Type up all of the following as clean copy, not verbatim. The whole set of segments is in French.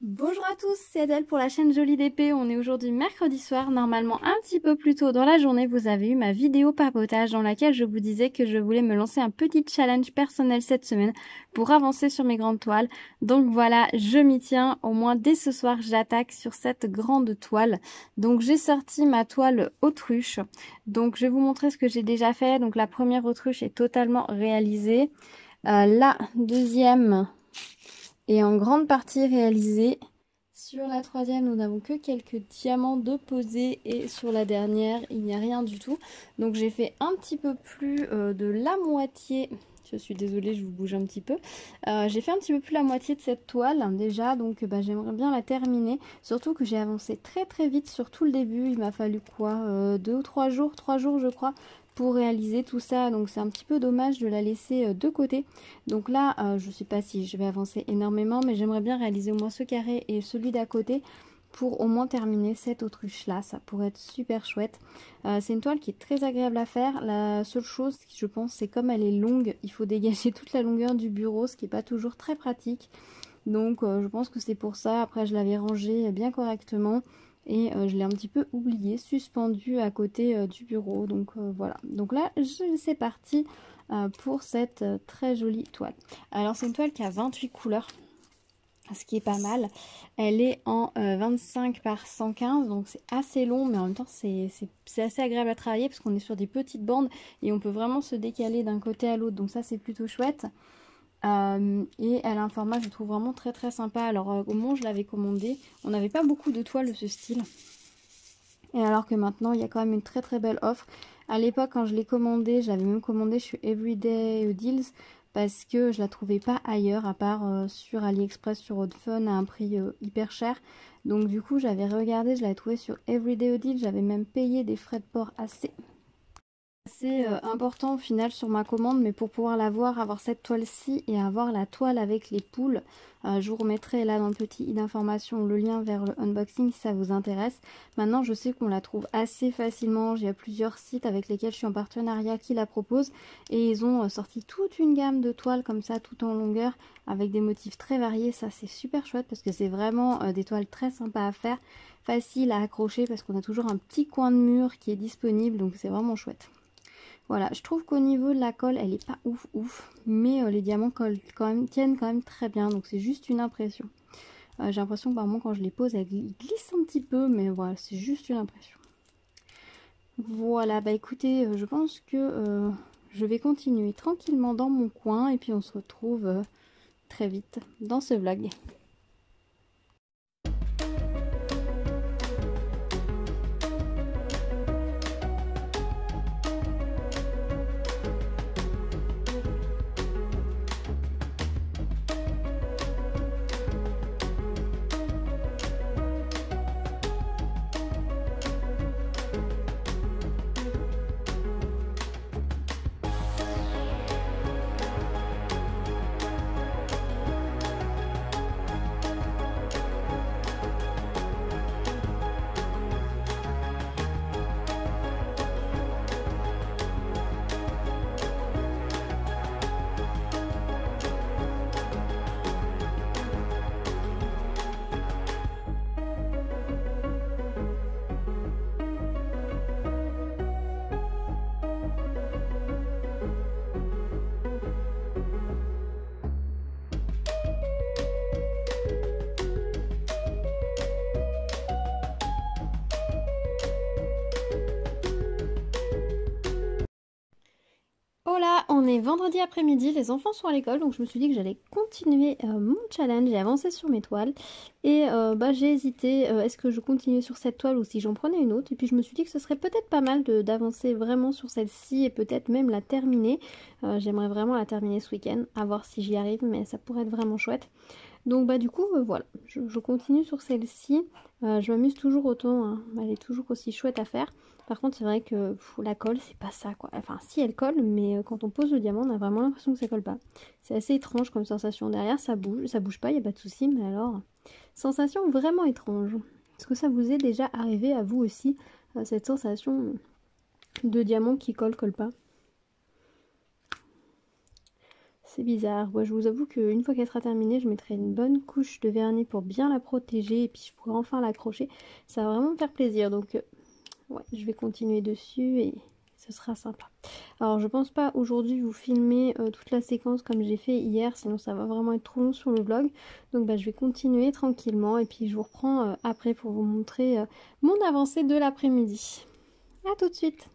Bonjour à tous, c'est Adèle pour la chaîne Jolie d'épée. On est aujourd'hui mercredi soir, normalement un petit peu plus tôt dans la journée, vous avez eu ma vidéo papotage dans laquelle je vous disais que je voulais me lancer un petit challenge personnel cette semaine pour avancer sur mes grandes toiles. Donc voilà, je m'y tiens, au moins dès ce soir j'attaque sur cette grande toile. Donc j'ai sorti ma toile autruche, donc je vais vous montrer ce que j'ai déjà fait. Donc la première autruche est totalement réalisée, la deuxième est en grande partie réalisée. Sur la troisième, nous n'avons que quelques diamants de poser et sur la dernière, il n'y a rien du tout. Donc j'ai fait un petit peu plus de la moitié. Je suis désolée, je vous bouge un petit peu. J'ai fait un petit peu plus la moitié de cette toile déjà, donc j'aimerais bien la terminer. Surtout que j'ai avancé très très vite sur tout le début. Il m'a fallu quoi 2 ou 3 jours, 3 jours je crois, pour réaliser tout ça. Donc c'est un petit peu dommage de la laisser de côté. Donc là, je ne sais pas si je vais avancer énormément, mais j'aimerais bien réaliser au moins ce carré et celui d'à côté pour au moins terminer cette autruche là. Ça pourrait être super chouette. C'est une toile qui est très agréable à faire. La seule chose, je pense, c'est comme elle est longue, il faut dégager toute la longueur du bureau, ce qui n'est pas toujours très pratique. Donc je pense que c'est pour ça. Après, je l'avais rangé bien correctement. Et je l'ai un petit peu oublié, suspendu à côté du bureau. Donc voilà. Donc là, c'est parti pour cette très jolie toile. Alors c'est une toile qui a 28 couleurs, ce qui est pas mal. Elle est en 25 par 115, donc c'est assez long, mais en même temps c'est assez agréable à travailler parce qu'on est sur des petites bandes et on peut vraiment se décaler d'un côté à l'autre, donc ça c'est plutôt chouette. Et elle a un format, je trouve, vraiment très très sympa. Alors au moment où je l'avais commandé, on n'avait pas beaucoup de toiles de ce style. Et alors que maintenant, il y a quand même une très très belle offre. À l'époque, quand je l'ai commandé, je l'avais même commandé chez Everyday Deals parce que je la trouvais pas ailleurs, à part sur AliExpress, sur Odefun, à un prix hyper cher. Donc du coup, j'avais regardé, je l'avais trouvé sur Everyday Deals. J'avais même payé des frais de port assez important au final sur ma commande, mais pour pouvoir l'avoir, avoir cette toile-ci et avoir la toile avec les poules, je vous remettrai là dans le petit i d'information le lien vers le unboxing si ça vous intéresse. Maintenant je sais qu'on la trouve assez facilement, il y a plusieurs sites avec lesquels je suis en partenariat qui la proposent et ils ont sorti toute une gamme de toiles comme ça tout en longueur avec des motifs très variés. Ça c'est super chouette parce que c'est vraiment des toiles très sympas à faire, facile à accrocher parce qu'on a toujours un petit coin de mur qui est disponible, donc c'est vraiment chouette. Voilà, je trouve qu'au niveau de la colle, elle est pas ouf, mais les diamants tiennent quand même très bien, donc c'est juste une impression. J'ai l'impression que par moment quand je les pose, elles glissent un petit peu, mais voilà, c'est juste une impression. Voilà, bah écoutez, je pense que je vais continuer tranquillement dans mon coin, et puis on se retrouve très vite dans ce vlog. Hola, on est vendredi après-midi, les enfants sont à l'école, donc je me suis dit que j'allais continuer mon challenge et avancer sur mes toiles. Et j'ai hésité, est-ce que je continuais sur cette toile ou si j'en prenais une autre. Et puis je me suis dit que ce serait peut-être pas mal d'avancer vraiment sur celle-ci et peut-être même la terminer. J'aimerais vraiment la terminer ce week-end, à voir si j'y arrive, mais ça pourrait être vraiment chouette. Donc du coup voilà, je continue sur celle-ci. Je m'amuse toujours autant, hein. Elle est toujours aussi chouette à faire. Par contre c'est vrai que la colle c'est pas ça quoi. Enfin si elle colle, mais quand on pose le diamant on a vraiment l'impression que ça colle pas. C'est assez étrange comme sensation. Derrière ça bouge pas, il n'y a pas de souci, mais alors sensation vraiment étrange. Est-ce que ça vous est déjà arrivé à vous aussi, cette sensation de diamant qui colle pas? c'est bizarre. Ouais, je vous avoue qu'une fois qu'elle sera terminée, je mettrai une bonne couche de vernis pour bien la protéger et puis je pourrai enfin l'accrocher. Ça va vraiment me faire plaisir. Donc ouais, je vais continuer dessus et ce sera sympa. Alors je pense pas aujourd'hui vous filmer toute la séquence comme j'ai fait hier, sinon ça va vraiment être trop long sur le vlog. Donc bah, je vais continuer tranquillement et puis je vous reprends après pour vous montrer mon avancée de l'après-midi. A tout de suite.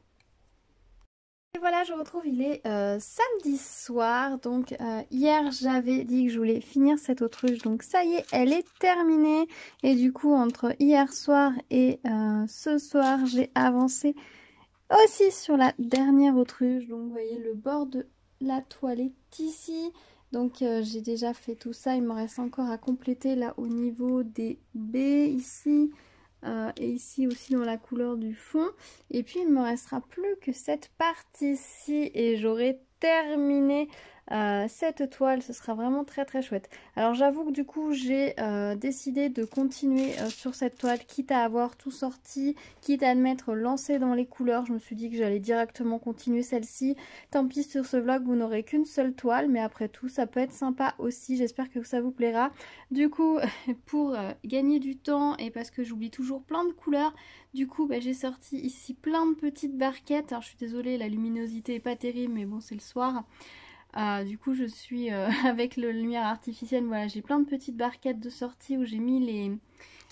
Et voilà, je vous retrouve, il est samedi soir, donc hier j'avais dit que je voulais finir cette autruche, donc ça y est, elle est terminée. Et du coup, entre hier soir et ce soir, j'ai avancé aussi sur la dernière autruche. Donc vous voyez, le bord de la toile est ici. Donc j'ai déjà fait tout ça, il me reste encore à compléter là au niveau des baies ici. Et ici aussi dans la couleur du fond. Et puis il me restera plus que cette partie-ci et j'aurai terminé cette toile. Ce sera vraiment très très chouette. Alors j'avoue que du coup j'ai décidé de continuer sur cette toile, quitte à avoir tout sorti, quitte à mettre lancé dans les couleurs. Je me suis dit que j'allais directement continuer celle-ci. Tant pis, sur ce vlog vous n'aurez qu'une seule toile, mais après tout ça peut être sympa aussi. J'espère que ça vous plaira. Du coup pour gagner du temps et parce que j'oublie toujours plein de couleurs, du coup bah, j'ai sorti ici plein de petites barquettes. Alors je suis désolée, la luminosité est pas terrible, mais bon, c'est le soir. Du coup je suis avec la lumière artificielle. Voilà, j'ai plein de petites barquettes de sortie où j'ai mis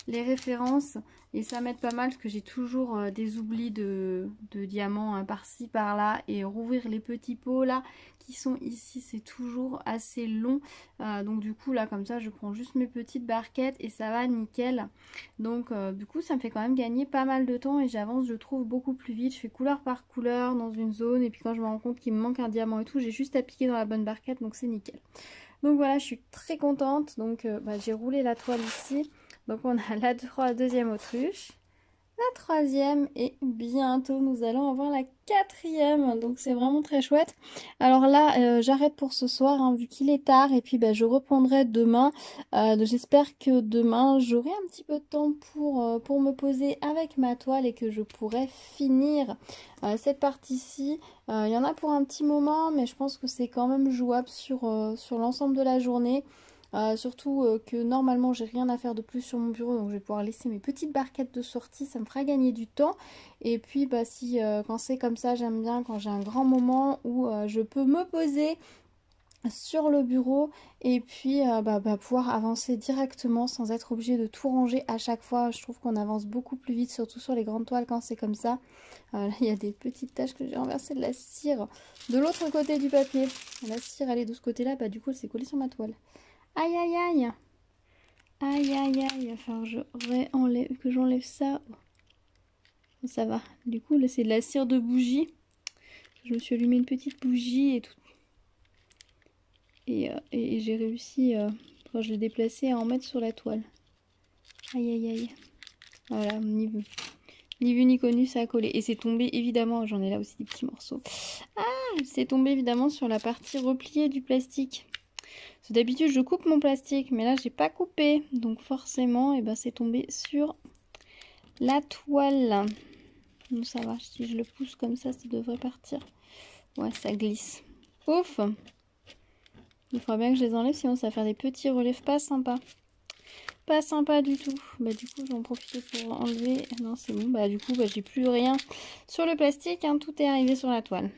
les références et ça m'aide pas mal parce que j'ai toujours des oublis de diamants hein, par-ci par-là, et rouvrir les petits pots là qui sont ici c'est toujours assez long. Donc du coup là comme ça je prends juste mes petites barquettes et ça va nickel. Donc du coup ça me fait quand même gagner pas mal de temps et j'avance je trouve beaucoup plus vite. Je fais couleur par couleur dans une zone et puis quand je me rends compte qu'il me manque un diamant et tout, j'ai juste à piquer dans la bonne barquette, donc c'est nickel. Donc voilà, je suis très contente. Donc bah, j'ai roulé la toile ici. Donc on a la deuxième autruche, la troisième et bientôt nous allons avoir la quatrième. Donc c'est vraiment très chouette. Alors là j'arrête pour ce soir hein, vu qu'il est tard, et puis bah, je reprendrai demain. J'espère que demain j'aurai un petit peu de temps pour me poser avec ma toile et que je pourrai finir cette partie-ci. Il y en a pour un petit moment, mais je pense que c'est quand même jouable sur l'ensemble de la journée. Surtout que normalement j'ai rien à faire de plus sur mon bureau, donc je vais pouvoir laisser mes petites barquettes de sortie, ça me fera gagner du temps. Et puis bah si quand c'est comme ça, j'aime bien quand j'ai un grand moment où je peux me poser sur le bureau et puis pouvoir avancer directement sans être obligé de tout ranger à chaque fois. Je trouve qu'on avance beaucoup plus vite, surtout sur les grandes toiles quand c'est comme ça. Là il y a des petites taches que j'ai renversé de la cire de l'autre côté du papier. La cire elle est de ce côté là, bah du coup elle s'est collée sur ma toile. Aïe aïe aïe. Aïe aïe aïe. Il va falloir que j'enlève ça. Ça va. Du coup là c'est de la cire de bougie. Je me suis allumé une petite bougie et tout. Et j'ai réussi, quand je l'ai déplacé, à en mettre sur la toile. Aïe aïe aïe. Voilà, ni vu ni connu, ça a collé. Et c'est tombé évidemment, j'en ai là aussi des petits morceaux. Ah, c'est tombé évidemment sur la partie repliée du plastique. D'habitude je coupe mon plastique, mais là j'ai pas coupé, donc forcément et ben, c'est tombé sur la toile. Donc ça va, si je le pousse comme ça devrait partir. Ouais, ça glisse. Ouf. Il faudra bien que je les enlève, sinon ça va faire des petits relèves pas sympas. Pas sympa du tout. Bah du coup j'en profite pour enlever. Non c'est bon, bah du coup bah, j'ai plus rien sur le plastique, hein. Tout est arrivé sur la toile.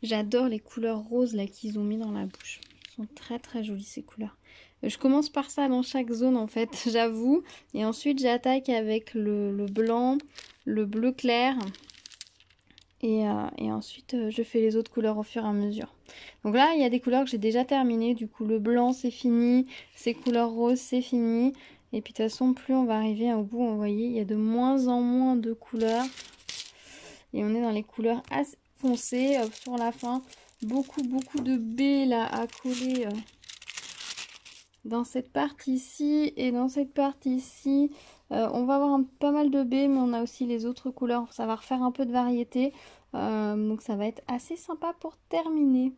J'adore les couleurs roses là qu'ils ont mis dans la bouche. Sont très très jolies ces couleurs. Je commence par ça dans chaque zone en fait, j'avoue. Et ensuite j'attaque avec le blanc, le bleu clair. Et ensuite je fais les autres couleurs au fur et à mesure. Donc là il y a des couleurs que j'ai déjà terminées. Du coup le blanc c'est fini, ces couleurs roses c'est fini. Et puis de toute façon plus on va arriver au bout, vous voyez, il y a de moins en moins de couleurs. Et on est dans les couleurs assez foncées sur la fin. Beaucoup de baies là à coller dans cette partie-ci et dans cette partie-ci. On va avoir pas mal de baies, mais on a aussi les autres couleurs. Ça va refaire un peu de variété. Donc ça va être assez sympa pour terminer.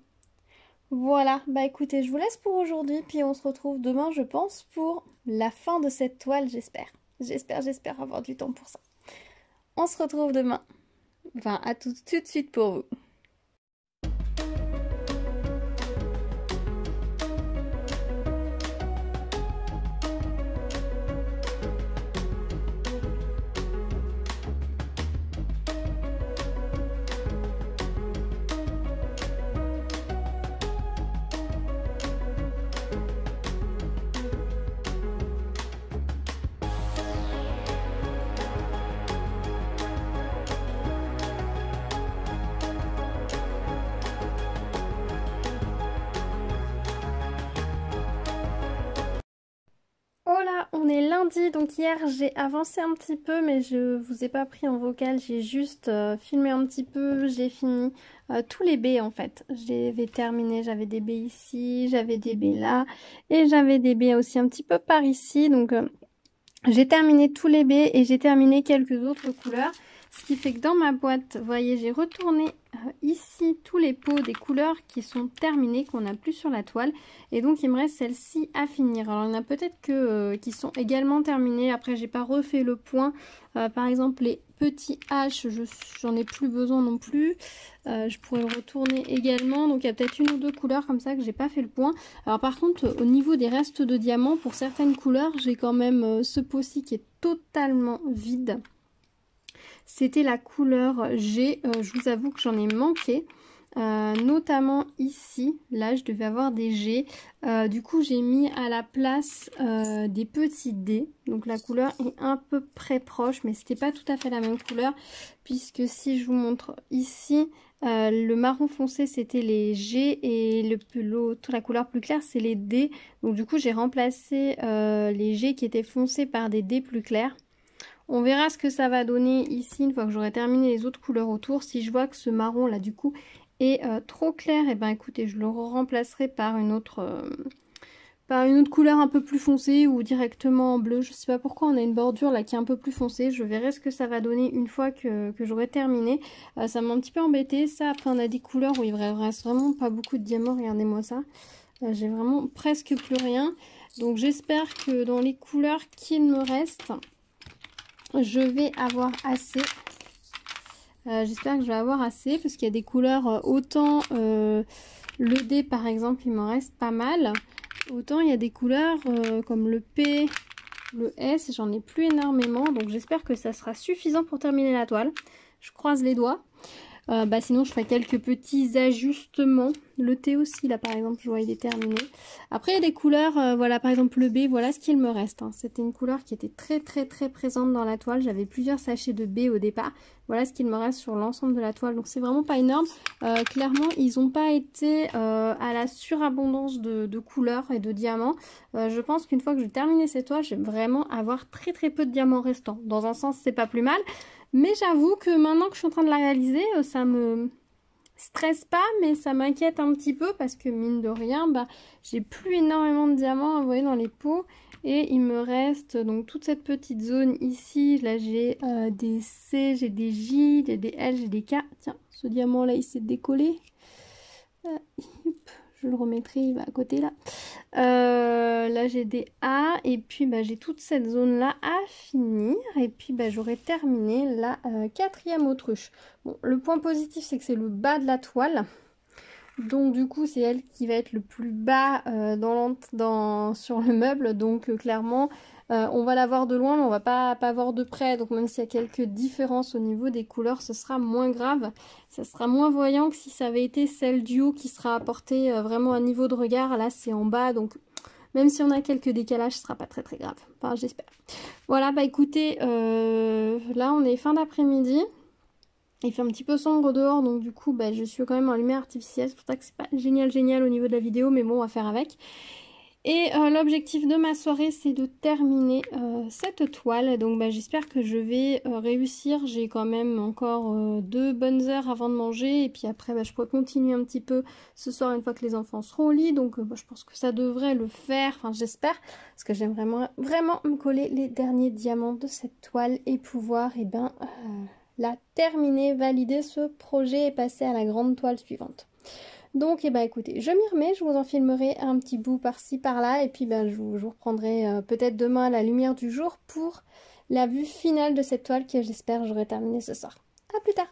Voilà, bah écoutez, je vous laisse pour aujourd'hui. Puis on se retrouve demain, je pense, pour la fin de cette toile, j'espère. J'espère avoir du temps pour ça. On se retrouve demain. Enfin, à tout de suite pour vous. Hola, on est lundi, donc hier j'ai avancé un petit peu mais je vous ai pas pris en vocal, j'ai juste filmé un petit peu, j'ai fini tous les baies en fait. J'avais terminé, j'avais des baies ici, j'avais des baies là et j'avais des baies aussi un petit peu par ici, donc j'ai terminé tous les baies et j'ai terminé quelques autres couleurs. Ce qui fait que dans ma boîte, vous voyez, j'ai retourné ici tous les pots des couleurs qui sont terminées, qu'on n'a plus sur la toile. Et donc, il me reste celle-ci à finir. Alors, il y en a peut-être que qui sont également terminées. Après, j'ai pas refait le point. Par exemple, les petits H, j'en ai plus besoin non plus. Je pourrais le retourner également. Donc, il y a peut-être une ou deux couleurs comme ça que j'ai pas fait le point. Alors, par contre, au niveau des restes de diamants, pour certaines couleurs, j'ai quand même ce pot-ci qui est totalement vide. C'était la couleur G, je vous avoue que j'en ai manqué, notamment ici, là je devais avoir des G, du coup j'ai mis à la place des petits D, donc la couleur est un peu près proche, mais c'était pas tout à fait la même couleur, puisque si je vous montre ici, le marron foncé c'était les G et l'autre, la couleur plus claire c'est les D, donc du coup j'ai remplacé les G qui étaient foncés par des D plus clairs. On verra ce que ça va donner ici une fois que j'aurai terminé les autres couleurs autour. Si je vois que ce marron là du coup est trop clair, et ben écoutez, je le remplacerai par une autre couleur un peu plus foncée ou directement en bleu. Je sais pas pourquoi on a une bordure là qui est un peu plus foncée. Je verrai ce que ça va donner une fois que j'aurai terminé. Ça m'a un petit peu embêté. Ça, après on a des couleurs où il reste vraiment pas beaucoup de diamants. Regardez-moi ça. J'ai vraiment presque plus rien. Donc j'espère que dans les couleurs qu'il me reste, je vais avoir assez. J'espère que je vais avoir assez parce qu'il y a des couleurs autant le D par exemple il m'en reste pas mal, autant il y a des couleurs comme le P, le S, j'en ai plus énormément, donc j'espère que ça sera suffisant pour terminer la toile. Je croise les doigts. Sinon je ferai quelques petits ajustements. Le T aussi là par exemple je vois il est terminé. Après il y a des couleurs, voilà par exemple le B, voilà ce qu'il me reste, hein. C'était une couleur qui était très présente dans la toile. J'avais plusieurs sachets de B au départ. Voilà ce qu'il me reste sur l'ensemble de la toile. Donc c'est vraiment pas énorme. Clairement ils n'ont pas été à la surabondance de couleurs et de diamants. Je pense qu'une fois que je vais terminer cette toile, je vais vraiment avoir très peu de diamants restants. Dans un sens c'est pas plus mal. Mais j'avoue que maintenant que je suis en train de la réaliser, ça me stresse pas, mais ça m'inquiète un petit peu parce que mine de rien, j'ai plus énormément de diamants à envoyer dans les pots. Et il me reste donc toute cette petite zone ici. Là j'ai des C, j'ai des J, j'ai des L, j'ai des K. Tiens, ce diamant là il s'est décollé. Je le remettrai, il va à côté là. Là j'ai des A et puis j'ai toute cette zone là à finir et puis j'aurai terminé la quatrième autruche. Bon, le point positif c'est que c'est le bas de la toile, donc du coup c'est elle qui va être le plus bas sur le meuble, donc clairement on va la voir de loin mais on va pas voir de près, donc même s'il y a quelques différences au niveau des couleurs ce sera moins grave, ça sera moins voyant que si ça avait été celle du haut qui sera apportée vraiment à niveau de regard. Là c'est en bas, donc même si on a quelques décalages, ce sera pas très grave, enfin j'espère. Voilà, écoutez, là on est fin d'après-midi. Il fait un petit peu sombre dehors, donc du coup je suis quand même en lumière artificielle. C'est pour ça que c'est pas génial au niveau de la vidéo, mais bon on va faire avec. Et l'objectif de ma soirée c'est de terminer cette toile. Donc j'espère que je vais réussir. J'ai quand même encore 2 bonnes heures avant de manger. Et puis après je pourrai continuer un petit peu ce soir une fois que les enfants seront au lit. Donc je pense que ça devrait le faire. Enfin j'espère. Parce que j'aime vraiment me coller les derniers diamants de cette toile. Et pouvoir la terminer, valider ce projet et passer à la grande toile suivante. Donc écoutez, je m'y remets, je vous en filmerai un petit bout par-ci par-là et puis je vous reprendrai peut-être demain à la lumière du jour pour la vue finale de cette toile que j'espère j'aurai terminée ce soir. A plus tard.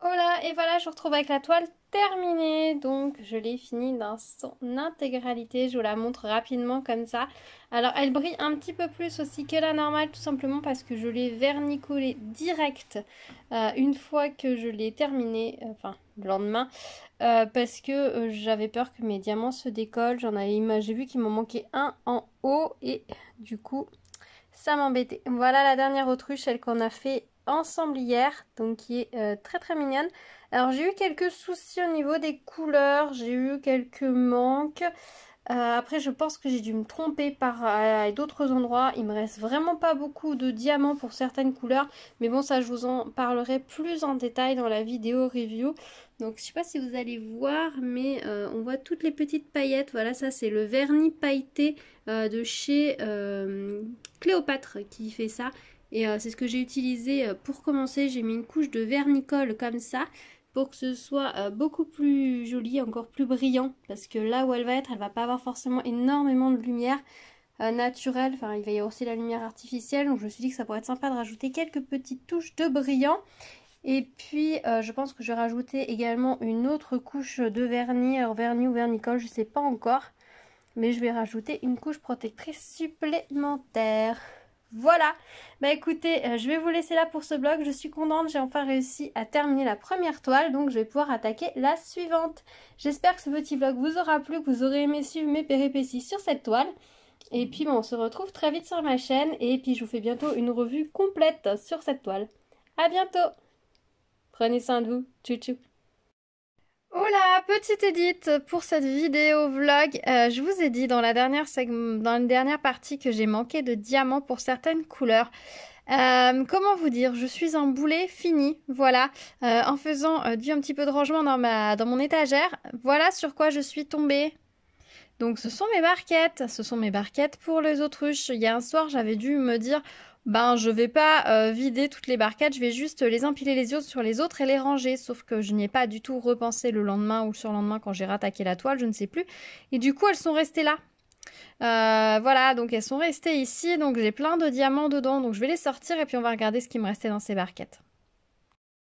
Voilà, et voilà, je vous retrouve avec la toile terminée. Donc je l'ai finie dans son intégralité. Je vous la montre rapidement comme ça. Alors elle brille un petit peu plus aussi que la normale, tout simplement parce que je l'ai vernicolée direct une fois que je l'ai terminée, enfin le lendemain, parce que j'avais peur que mes diamants se décollent. J'ai vu qu'il m'en manquait un en haut et du coup ça m'embêtait. Voilà la dernière autruche, celle qu'on a fait ensemble hier, donc qui est très très mignonne. Alors j'ai eu quelques soucis au niveau des couleurs, j'ai eu quelques manques. Après je pense que j'ai dû me tromper à d'autres endroits. Il me reste vraiment pas beaucoup de diamants pour certaines couleurs. Mais bon, ça je vous en parlerai plus en détail dans la vidéo review. Donc je sais pas si vous allez voir, mais on voit toutes les petites paillettes. Voilà, ça c'est le vernis pailleté de chez Cléopâtre qui fait ça. Et c'est ce que j'ai utilisé pour commencer. J'ai mis une couche de vernis-colle comme ça, pour que ce soit beaucoup plus joli, encore plus brillant, parce que là où elle va être, elle va pas avoir forcément énormément de lumière naturelle, enfin il va y avoir aussi la lumière artificielle, donc je me suis dit que ça pourrait être sympa de rajouter quelques petites touches de brillant. Et puis je pense que je vais rajouter également une autre couche de vernis, alors vernis ou vernicole, je sais pas encore, mais je vais rajouter une couche protectrice supplémentaire. Voilà, bah écoutez, je vais vous laisser là pour ce vlog. Je suis contente, j'ai enfin réussi à terminer la première toile, donc je vais pouvoir attaquer la suivante. J'espère que ce petit vlog vous aura plu, que vous aurez aimé suivre mes péripéties sur cette toile. Et puis bon, on se retrouve très vite sur ma chaîne, et puis je vous fais bientôt une revue complète sur cette toile. À bientôt. Prenez soin de vous, tchou tchou. Hola, petite édite pour cette vidéo vlog. Je vous ai dit dans la dernière partie que j'ai manqué de diamants pour certaines couleurs. Comment vous dire, je suis en boulet fini, voilà, en faisant un petit peu de rangement dans mon étagère. Voilà sur quoi je suis tombée. Donc ce sont mes barquettes pour les autruches. Il y a un soir, j'avais dû me dire... Ben, je vais pas vider toutes les barquettes, je vais juste les empiler les unes sur les autres et les ranger. Sauf que je n'y ai pas du tout repensé le lendemain ou le surlendemain quand j'ai rattaqué la toile, je ne sais plus. Et du coup, elles sont restées là. Voilà, donc elles sont restées ici. Donc j'ai plein de diamants dedans. Donc je vais les sortir et puis on va regarder ce qui me restait dans ces barquettes.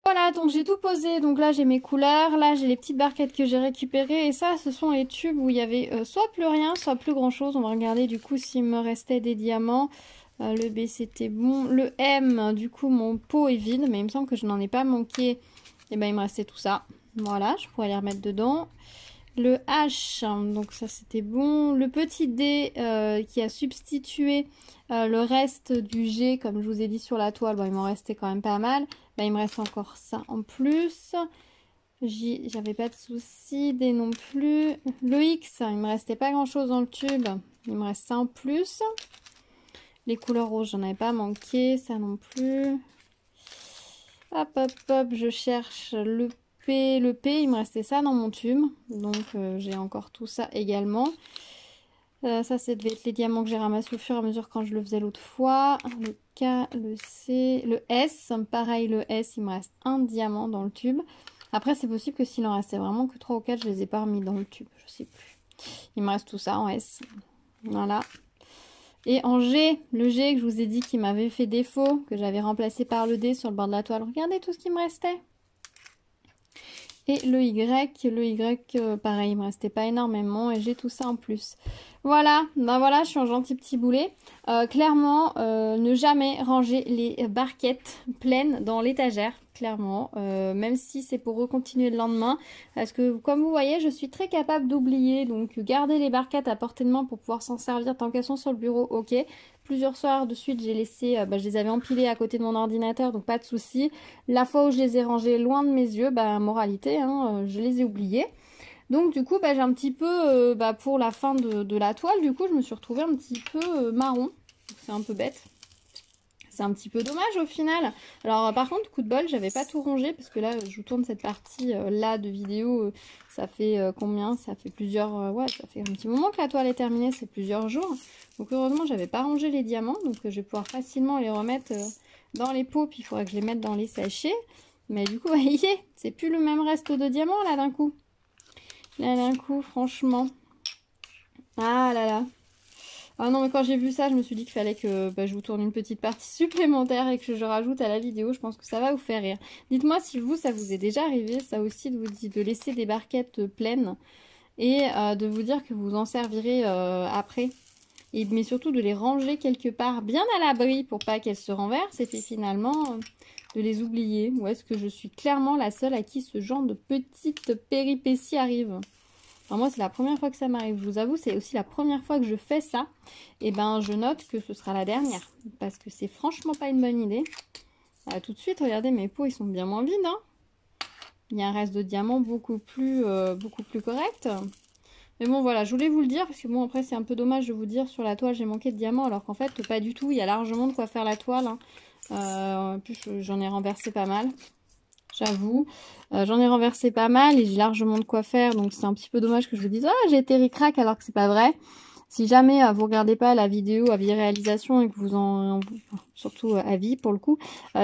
Voilà, donc j'ai tout posé. Donc là, j'ai mes couleurs. Là, j'ai les petites barquettes que j'ai récupérées. Et ça, ce sont les tubes où il y avait soit plus rien, soit plus grand chose. On va regarder du coup s'il me restait des diamants. Le B c'était bon. Le M, du coup mon pot est vide, mais il me semble que je n'en ai pas manqué. Et ben il me restait tout ça. Voilà, je pourrais les remettre dedans. Le H, donc ça c'était bon. Le petit D qui a substitué le reste du G, comme je vous ai dit sur la toile, bon, il m'en restait quand même pas mal. Ben, il me reste encore ça en plus. J, j'avais pas de soucis. D non plus. Le X, il me restait pas grand chose dans le tube. Il me reste ça en plus. Les couleurs rouges, j'en avais pas manqué, ça non plus. Hop, hop, hop, je cherche le P. Le P, il me restait ça dans mon tube. Donc, j'ai encore tout ça également. Ça, ça devait être les diamants que j'ai ramassés au fur et à mesure quand je le faisais l'autre fois. Le K, le C, le S. Pareil, le S, il me reste un diamant dans le tube. Après, c'est possible que s'il en restait vraiment que 3 ou 4, je les ai pas remis dans le tube. Je sais plus. Il me reste tout ça en S. Voilà. Et en G, le G que je vous ai dit qui m'avait fait défaut, que j'avais remplacé par le D sur le bord de la toile. Regardez tout ce qui me restait. Et le Y, pareil, il me restait pas énormément et j'ai tout ça en plus. Voilà, ben voilà, je suis un gentil petit boulet. Clairement, ne jamais ranger les barquettes pleines dans l'étagère, clairement. Même si c'est pour recontinuer le lendemain. Parce que, comme vous voyez, je suis très capable d'oublier. Donc, garder les barquettes à portée de main pour pouvoir s'en servir tant qu'elles sont sur le bureau, ok. Plusieurs soirs de suite, j'ai laissé, je les avais empilées à côté de mon ordinateur, donc pas de souci. La fois où je les ai rangées loin de mes yeux, moralité, hein, je les ai oubliées. Donc du coup, j'ai un petit peu, pour la fin de la toile, du coup, je me suis retrouvée un petit peu marron. C'est un peu bête. C'est un petit peu dommage au final. Alors par contre, coup de bol, j'avais pas tout rangé parce que là, je vous tourne cette partie là de vidéo. Ça fait combien? Ça fait plusieurs... ouais, ça fait un petit moment que la toile est terminée, c'est plusieurs jours. Donc heureusement, j'avais pas rangé les diamants. Donc je vais pouvoir facilement les remettre dans les pots. Puis il faudrait que je les mette dans les sachets. Mais du coup, vous voyez, c'est plus le même reste de diamants là d'un coup. Là d'un coup, franchement. Ah là là. Ah non, mais quand j'ai vu ça, je me suis dit qu'il fallait que je vous tourne une petite partie supplémentaire et que je rajoute à la vidéo. Je pense que ça va vous faire rire. Dites-moi si vous, ça vous est déjà arrivé, ça aussi, de laisser des barquettes pleines et de vous dire que vous en servirez après. Mais surtout de les ranger quelque part bien à l'abri pour pas qu'elles se renversent et puis finalement de les oublier. Ou est-ce que je suis clairement la seule à qui ce genre de petites péripéties arrive ? Alors moi, c'est la première fois que ça m'arrive. Je vous avoue, c'est aussi la première fois que je fais ça. Et je note que ce sera la dernière. Parce que c'est franchement pas une bonne idée. Tout de suite, regardez, mes pots, ils sont bien moins vides, hein. Il y a un reste de diamant beaucoup plus correct. Mais bon, voilà, je voulais vous le dire, parce que bon, après, c'est un peu dommage de vous dire sur la toile, j'ai manqué de diamants, alors qu'en fait, pas du tout. Il y a largement de quoi faire la toile, hein. En plus, j'en ai renversé pas mal, j'avoue. J'en ai renversé pas mal et j'ai largement de quoi faire, donc c'est un petit peu dommage que je vous dise « Ah, j'ai été ric-rac », alors que c'est pas vrai. Si jamais vous regardez pas la vidéo à vie réalisation et que vous surtout à vie pour le coup,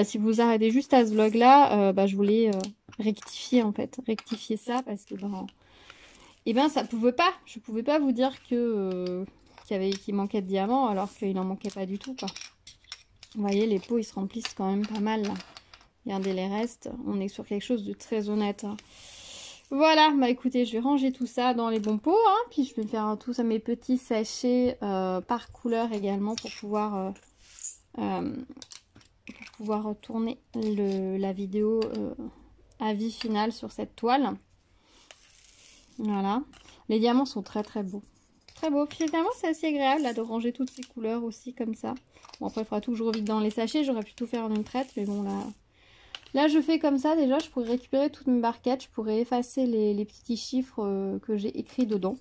si vous arrêtez juste à ce vlog là, je voulais rectifier en fait, rectifier ça parce que ça pouvait pas, je pouvais pas vous dire que qu'il manquait de diamants alors qu'il en manquait pas du tout quoi. Vous voyez les pots ils se remplissent quand même pas mal là. Regardez les restes, on est sur quelque chose de très honnête. Hein. Voilà, bah écoutez, je vais ranger tout ça dans les bons pots, hein, puis je vais faire tout ça, mes petits sachets par couleur également pour pouvoir tourner la vidéo à vie finale sur cette toile. Voilà, les diamants sont très très beaux. Très beau, finalement c'est assez agréable là, de ranger toutes ces couleurs aussi comme ça. Bon après il faudra tout que je revide dans les sachets, j'aurais pu tout faire en une traite, mais bon là je fais comme ça, déjà je pourrais récupérer toutes mes barquettes, je pourrais effacer les petits chiffres que j'ai écrits dedans.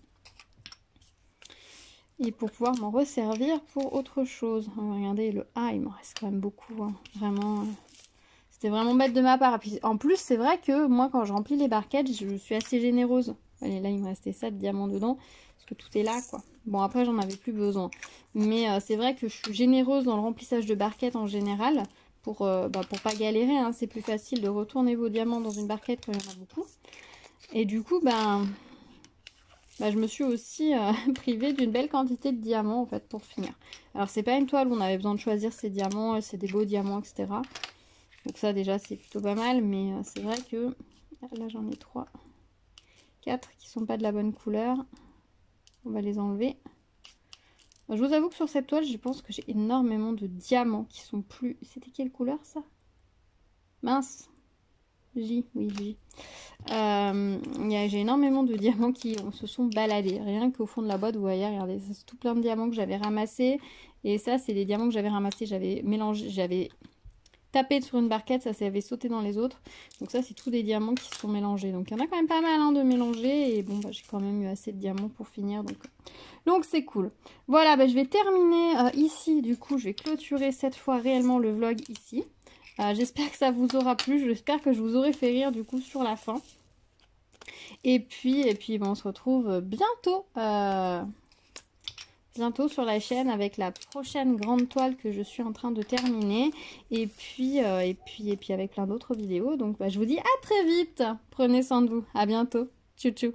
Et pour pouvoir m'en resservir pour autre chose. Regardez le A, il m'en reste quand même beaucoup, hein. Vraiment, c'était vraiment bête de ma part. Et puis, en plus c'est vrai que moi quand je remplis les barquettes, je suis assez généreuse. Allez, là il me restait 7 diamants dedans, parce que tout est là quoi. Bon après j'en avais plus besoin. Mais c'est vrai que je suis généreuse dans le remplissage de barquettes en général. Pour pas galérer, hein. C'est plus facile de retourner vos diamants dans une barquette quand il y en a beaucoup. Et du coup, je me suis aussi privée d'une belle quantité de diamants en fait pour finir. Alors c'est pas une toile où on avait besoin de choisir ses diamants, c'est des beaux diamants, etc. Donc ça déjà c'est plutôt pas mal, mais c'est vrai que là j'en ai 3, 4 qui sont pas de la bonne couleur. On va les enlever. Je vous avoue que sur cette toile, je pense que j'ai énormément de diamants qui sont plus... C'était quelle couleur ça? Mince. J, oui, J. J'ai énormément de diamants qui se sont baladés. Rien qu'au fond de la boîte, vous voyez, regardez, c'est tout plein de diamants que j'avais ramassés. Et ça, c'est des diamants que j'avais ramassés. J'avais mélangé, j'avais tapé sur une barquette, ça s'avait sauté dans les autres. Donc ça, c'est tous des diamants qui se sont mélangés. Donc il y en a quand même pas mal hein, de mélanger. Et bon, j'ai quand même eu assez de diamants pour finir. Donc c'est cool. Voilà, je vais terminer ici. Du coup, je vais clôturer cette fois réellement le vlog ici. J'espère que ça vous aura plu. J'espère que je vous aurai fait rire du coup sur la fin. Et puis on se retrouve bientôt. Bientôt sur la chaîne avec la prochaine grande toile que je suis en train de terminer. Et puis avec plein d'autres vidéos. Donc je vous dis à très vite. Prenez soin de vous. À bientôt. Tchou tchou.